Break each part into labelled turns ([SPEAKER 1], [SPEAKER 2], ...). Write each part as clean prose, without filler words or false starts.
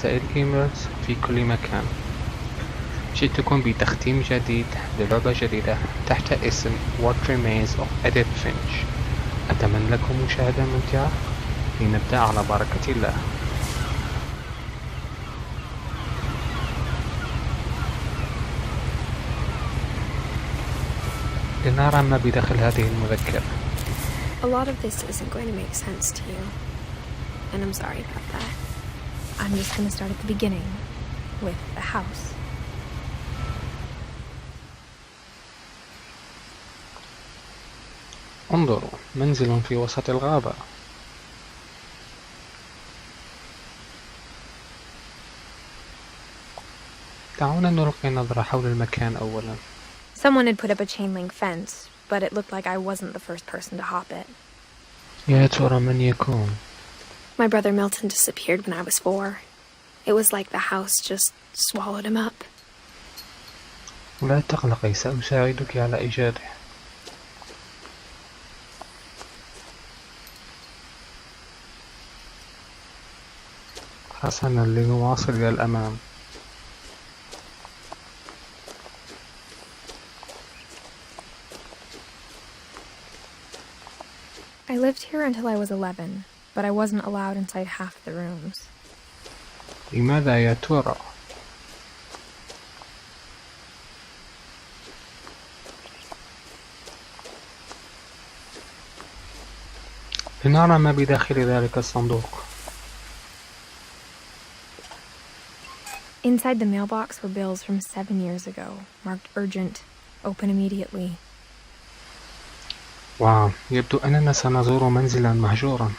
[SPEAKER 1] رسائل إيميلز في كل مكان. جئتكم بتختيم جديد للعبة جديدة تحت اسم Remains of Edith Finch. أتمنى لكم مشاهدة ممتعة. لنبدأ على بركة الله. لنرى ما بداخل هذه المذكرة.
[SPEAKER 2] A lot of this isn't going to make sense to you, and I'm sorry about that. I'm just going to start at the beginning, with the house.
[SPEAKER 1] انظروا، منزل في وسط الغابة. دعونا نلقي نظرة حول المكان أولا.
[SPEAKER 2] Someone had put up a chain link fence, but it looked like I wasn't the first person to hop it.
[SPEAKER 1] يا ترى من يكون؟
[SPEAKER 2] My brother Milton disappeared when I was 4. It was like the house just swallowed him up.
[SPEAKER 1] لا تقلقي، سأساعدك على إيجاده. حسنا، لنواصل إلى الأمام.
[SPEAKER 2] I lived here until I was 11, but I wasn't allowed inside half the rooms.
[SPEAKER 1] لماذا يا ترى؟ لنرى ما بداخل ذلك الصندوق.
[SPEAKER 2] Inside the mailbox were bills from 7 years ago, marked urgent, open immediately.
[SPEAKER 1] واو، يبدو أننا سنزور منزلا مهجورا.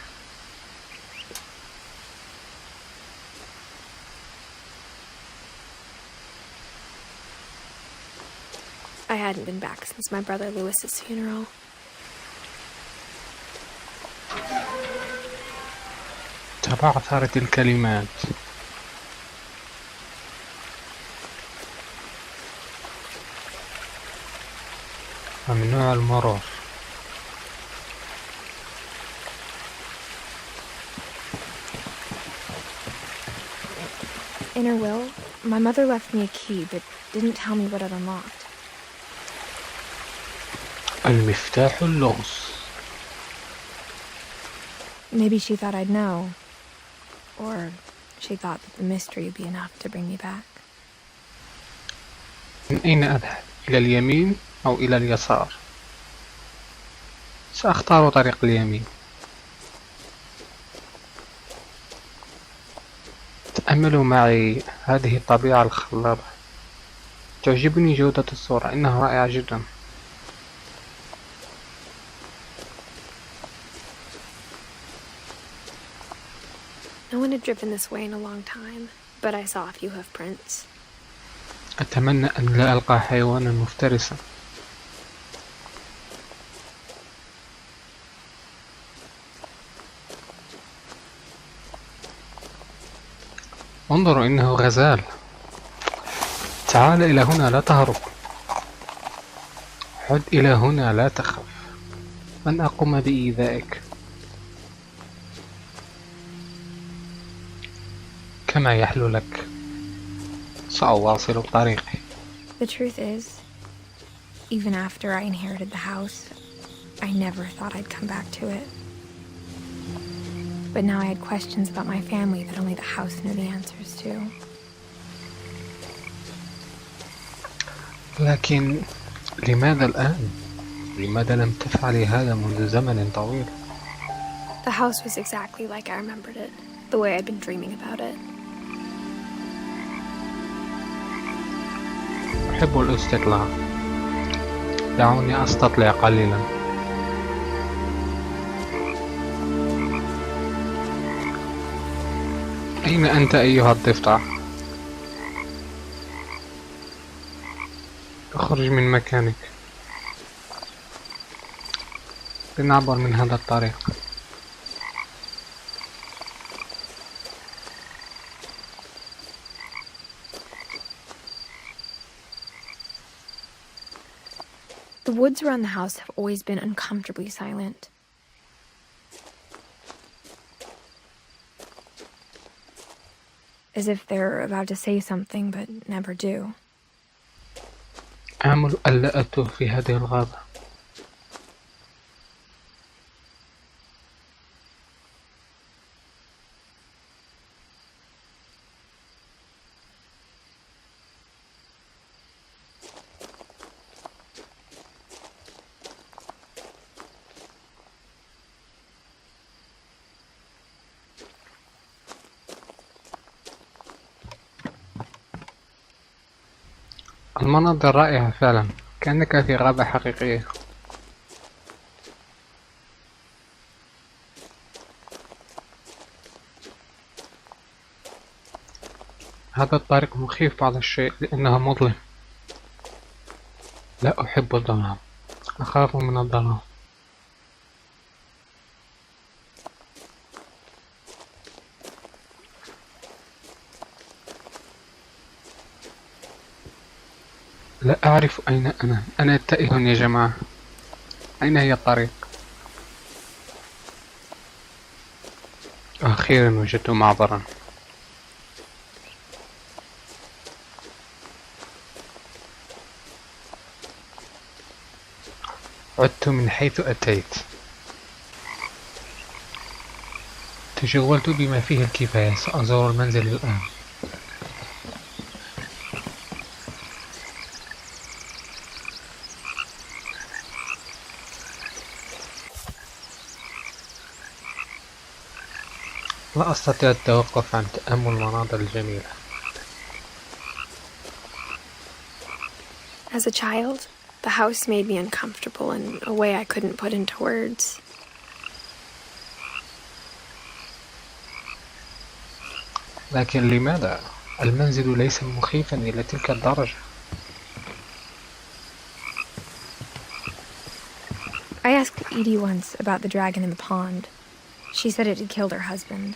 [SPEAKER 2] I hadn't been back since my brother Lewis's funeral.
[SPEAKER 1] تبعثرت الكلمات. ممنوع المرور.
[SPEAKER 2] In her will, my mother left me a key but didn't tell me what it unlocked.
[SPEAKER 1] المفتاح اللغز.
[SPEAKER 2] Maybe she thought I'd know. Or she thought that the mystery would be enough to bring me back.
[SPEAKER 1] من أين أذهب؟ إلى اليمين أو إلى اليسار؟ سأختار طريق اليمين. تأملوا معي هذه الطبيعة الخلابة. تعجبني جودة الصورة، إنها رائعة جدا.
[SPEAKER 2] No one had driven this way in a long time, but I saw a few hoof prints.
[SPEAKER 1] أتمنى أن لا ألقى حيوانا مفترسا. انظروا، إنه غزال. تعال إلى هنا، لا تهرب. عد إلى هنا، لا تخف. لن أقوم بإيذائك. كما يحلو لك. سأواصل طريقي.
[SPEAKER 2] The truth is, even after I inherited the house, I never thought I'd come back to it. But now I had questions about my family that only the house knew the answers to.
[SPEAKER 1] لكن لماذا الآن؟ لماذا لم تفعلي هذا منذ زمن طويل؟
[SPEAKER 2] The house was exactly like I remembered it, the way I'd been dreaming about it.
[SPEAKER 1] أحب الاستطلاع. دعوني أستطلع قليلا. أين أنت أيها الضفدع؟ اخرج من مكانك. لنعبر من هذا الطريق.
[SPEAKER 2] The woods around the house have always been uncomfortably silent. as if they're about to say something but never do.
[SPEAKER 1] آمل ألا أتوه في هذه الغابة. المناظر رائعة فعلا، كأنك في غابة حقيقية. هذا الطريق مخيف بعض الشيء لأنه مظلم. لا أحب الظلام، أخاف من الظلام. لا أعرف أين أنا تائه يا جماعة. أين هي الطريق؟ أخيرا وجدت معبرا. عدت من حيث أتيت. تجولت بما فيه الكفاية، سأزور المنزل الآن. لا أستطيع التوقف عن تأمل المناظر الجميلة.
[SPEAKER 2] As a child, the house made me uncomfortable in a way I couldn't put into words.
[SPEAKER 1] لكن لماذا؟ المنزل ليس مخيفا إلى تلك الدرجة.
[SPEAKER 2] I asked Edie once about the dragon in the pond. She said it had killed her husband.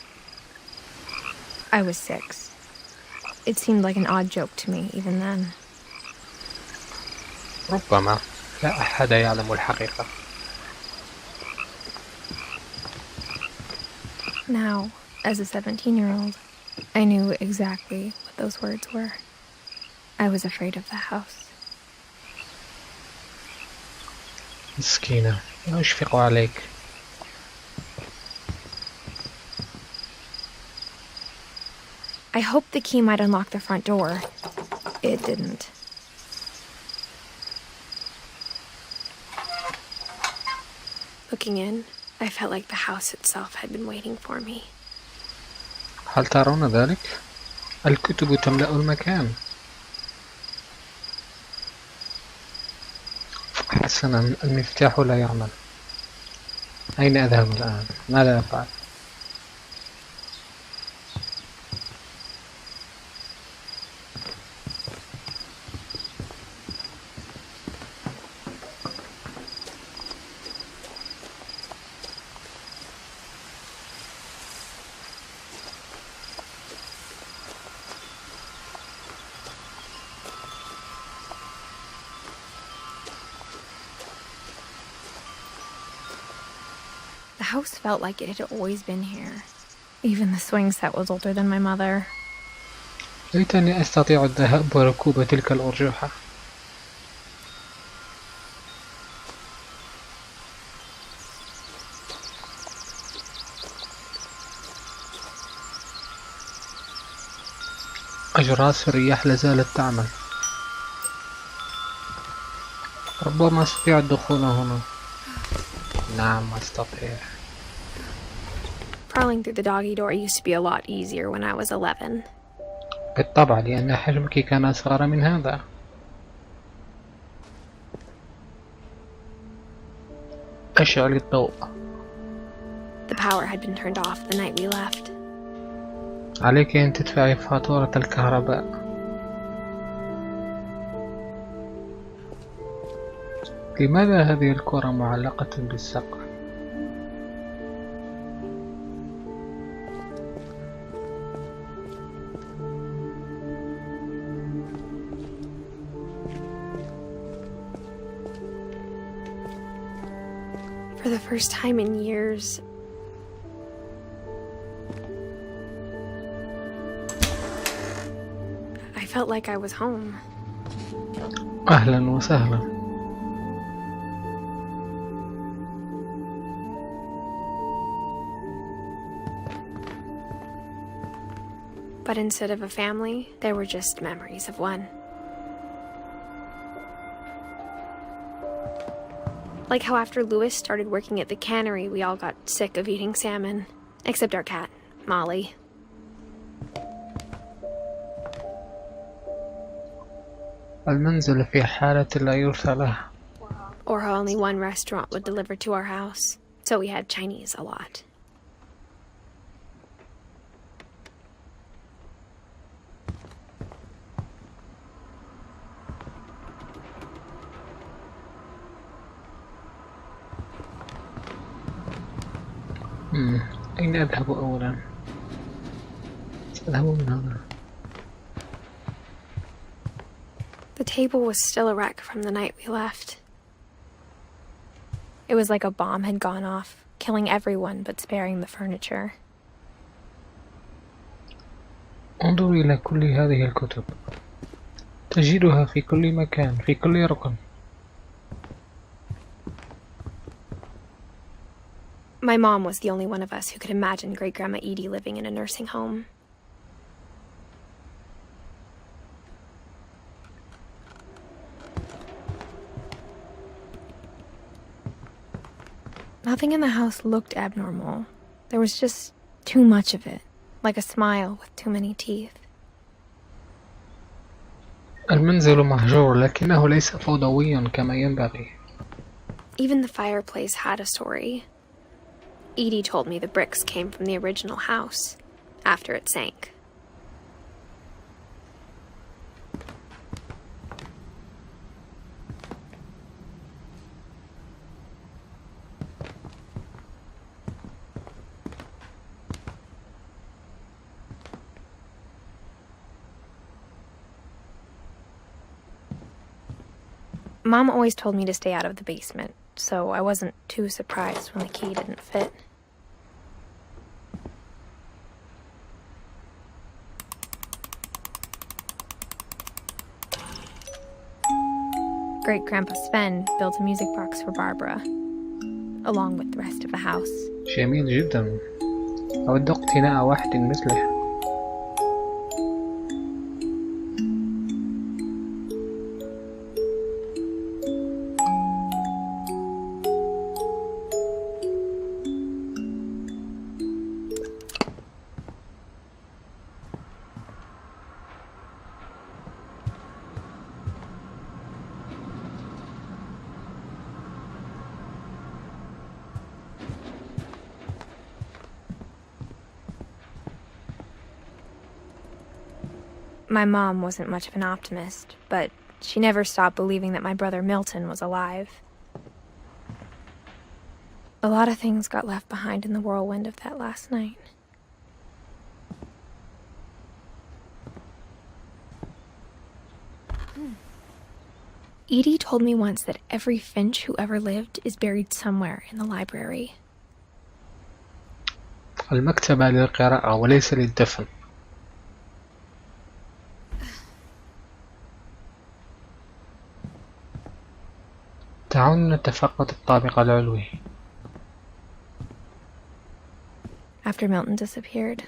[SPEAKER 2] I was 6. It seemed like an odd joke to me even then.
[SPEAKER 1] ربما لا أحد يعلم الحقيقة.
[SPEAKER 2] Now, as a 17-year-old, I knew exactly what those words were. I was afraid of the house.
[SPEAKER 1] مسكينة، لا أشفق عليك.
[SPEAKER 2] I hoped the key might unlock the front door. It didn't. Looking in, I felt like the house itself had been waiting for me.
[SPEAKER 1] هل ترون ذلك؟ الكتب تملأ المكان. حسنا، المفتاح لا يعمل. أين أذهب الآن؟ ماذا أفعل؟
[SPEAKER 2] The house felt like it had always been here. Even the swing set was older than my mother.
[SPEAKER 1] ليتني أستطيع الذهاب وركوب تلك الأرجوحة. أجراس الرياح لازالت تعمل. ربما أستطيع الدخول هنا. نعم أستطيع.
[SPEAKER 2] Crawling through the doggy door used to be a lot easier when I was 11.
[SPEAKER 1] بالطبع، لأن حجمك كان أصغر من هذا. أشعل الضوء.
[SPEAKER 2] The power had been turned off the night we left.
[SPEAKER 1] عليك أن تدفعي فاتورة الكهرباء. لماذا هذه الكرة معلقة بالسقف؟
[SPEAKER 2] For the first time in years, felt like I was home.
[SPEAKER 1] أهلا وسهلا.
[SPEAKER 2] But instead of a family, there were just memories of one. Like how after Louis started working at the cannery, we all got sick of eating salmon. Except our cat, Molly.
[SPEAKER 1] المنزل في حالة لا يرثى له.
[SPEAKER 2] Or how only one restaurant would deliver to our house, so we had Chinese a lot.
[SPEAKER 1] أين أذهب أولا؟ سأذهب من هنا.
[SPEAKER 2] The table was still a wreck from the night we left. It was like a bomb had gone off, killing everyone but sparing the furniture.
[SPEAKER 1] انظر إلى كل هذه الكتب. تجدها في كل مكان، في كل ركن.
[SPEAKER 2] My mom was the only one of us who could imagine Great-Grandma Edie living in a nursing home. Nothing in the house looked abnormal. There was just too much of it, like a smile with too many teeth.
[SPEAKER 1] المنزل مهجور لكنه ليس فوضويا كما ينبغي.
[SPEAKER 2] Even the fireplace had a story. Edie told me the bricks came from the original house, after it sank. Mom always told me to stay out of the basement, so I wasn't too surprised when the key didn't fit. Great-Grandpa Sven built a music box for Barbara, along with the rest of the house.
[SPEAKER 1] جميل جدا. أود اقتناء واحد مثله.
[SPEAKER 2] My mom wasn't much of an optimist, but she never stopped believing that my brother Milton was alive. A lot of things got left behind in the whirlwind of that last night. Edie told me once that every Finch who ever lived is buried somewhere in the library.
[SPEAKER 1] المكتبة للقراءة وليس للدفن. تعالوا نتفقد الطابق العلوي.
[SPEAKER 2] After Milton disappeared,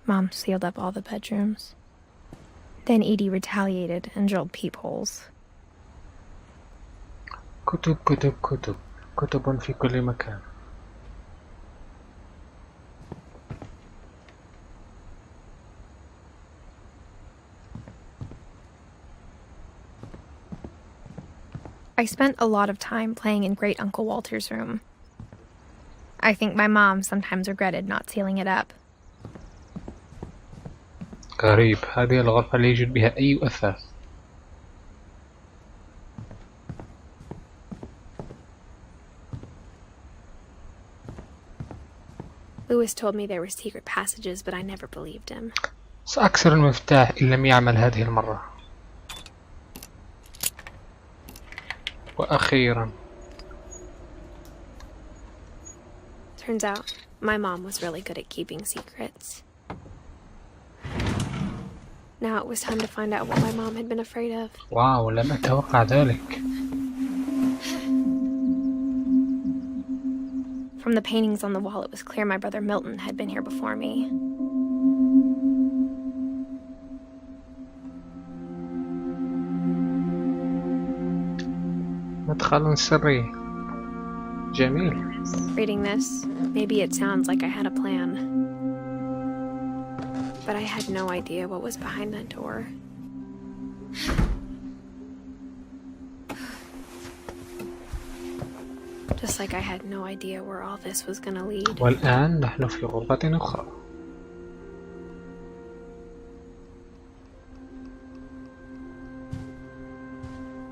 [SPEAKER 2] Mom sealed up all the bedrooms. Then Edie retaliated and drilled peepholes.
[SPEAKER 1] كتب كتب كتب كتب في كل مكان.
[SPEAKER 2] I spent a lot of time playing in Great Uncle Walter's room. I think my mom sometimes regretted not sealing it up.
[SPEAKER 1] غريب، هذه الغرفة لا يوجد بها أي أثاث.
[SPEAKER 2] Louis told me there were secret passages, but I never believed him.
[SPEAKER 1] سأكسر المفتاح إن لم يعمل هذه المرة. وأخيرا.
[SPEAKER 2] Turns out, my mom was really good at keeping secrets. Now it was time to find out what my mom had been afraid of.
[SPEAKER 1] واو، لم أتوقع ذلك.
[SPEAKER 2] From the paintings on the wall, it was clear my brother Milton had been here before me.
[SPEAKER 1] مدخل سري. جميل.
[SPEAKER 2] Reading this, maybe it sounds like I had a plan. But I had no idea what was behind that door. Just like I had no idea where all this was gonna lead.
[SPEAKER 1] والآن نحن في غرفة أخرى.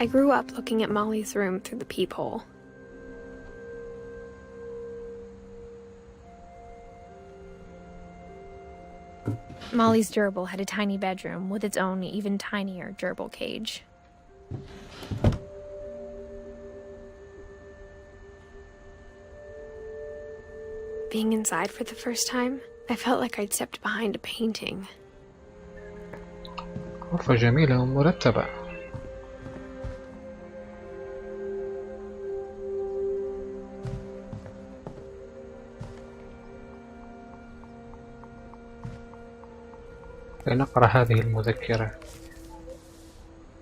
[SPEAKER 2] I grew up looking at Molly's room through the peephole. Molly's gerbil had a tiny bedroom with its own even tinier gerbil cage. Being inside for the first time, I felt like I'd stepped behind a painting.
[SPEAKER 1] غرفة جميلة ومرتبة. لنقرأ هذه المذكرة.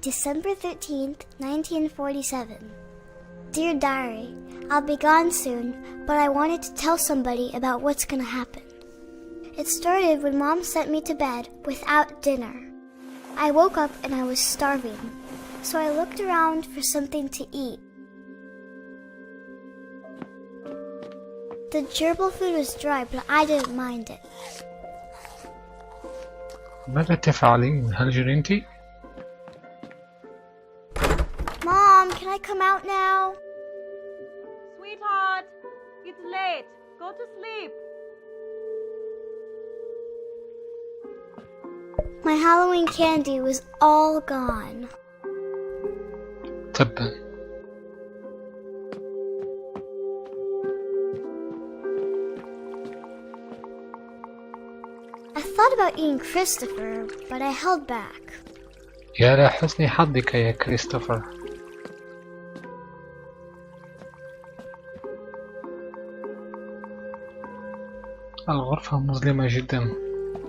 [SPEAKER 3] December 13th, 1947. Dear Diary, I'll be gone soon, but I wanted to tell somebody about what's gonna happen. It started when Mom sent me to bed without dinner. I woke up and I was starving, so I looked around for something to eat. The gerbil food was dry, but I didn't mind it.
[SPEAKER 1] ماذا تفعلين؟ هل جرنتِ؟
[SPEAKER 3] Mom, can I come out now?
[SPEAKER 4] Sweetheart, it's late. Go to sleep.
[SPEAKER 3] My Halloween candy was all gone.
[SPEAKER 1] تبا.
[SPEAKER 3] I thought about eating Christopher, but I held back.
[SPEAKER 1] يا لحسن حظك يا كريستوفر. الغرفة مظلمة جدا،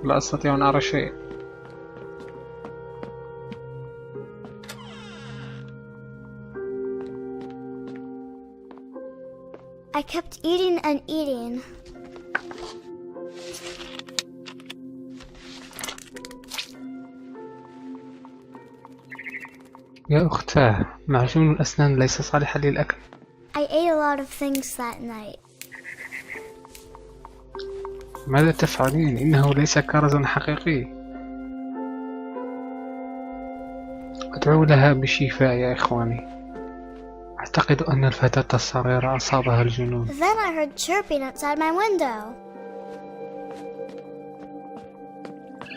[SPEAKER 1] لا أستطيع أن أرى شيء.
[SPEAKER 3] I kept eating and eating.
[SPEAKER 1] يا أختاه، معجون الأسنان ليس صالحا للأكل.
[SPEAKER 3] I ate a lot of things that night.
[SPEAKER 1] ماذا تفعلين؟ إنه ليس كرزا حقيقي. أدعو لها بالشفاء يا إخواني. أعتقد أن الفتاة الصغيرة أصابها الجنون.
[SPEAKER 3] Then I heard chirping outside my window.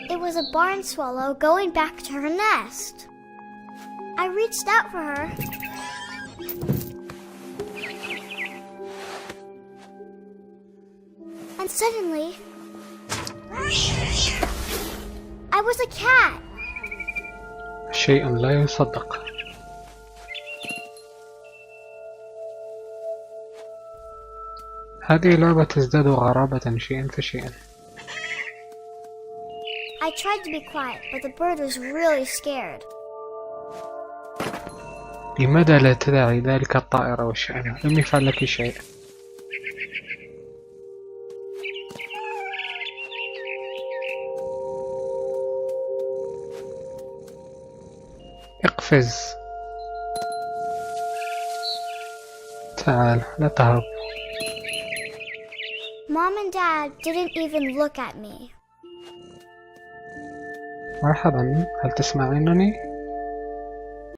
[SPEAKER 3] It was a barn swallow going back to her nest. I reached out for her. And suddenly, I was a cat.
[SPEAKER 1] شيء لا يصدق. هذه اللعبة تزداد غرابة شيئا فشيئا.
[SPEAKER 3] I tried to be quiet, but the bird was really scared.
[SPEAKER 1] لماذا لا تدعي ذلك الطائر والشأن؟ لم يفعل لك شيء. اقفز. تعال، لا تهرب.
[SPEAKER 3] Mom and Dad didn't even look at me.
[SPEAKER 1] مرحبا، هل تسمعينني؟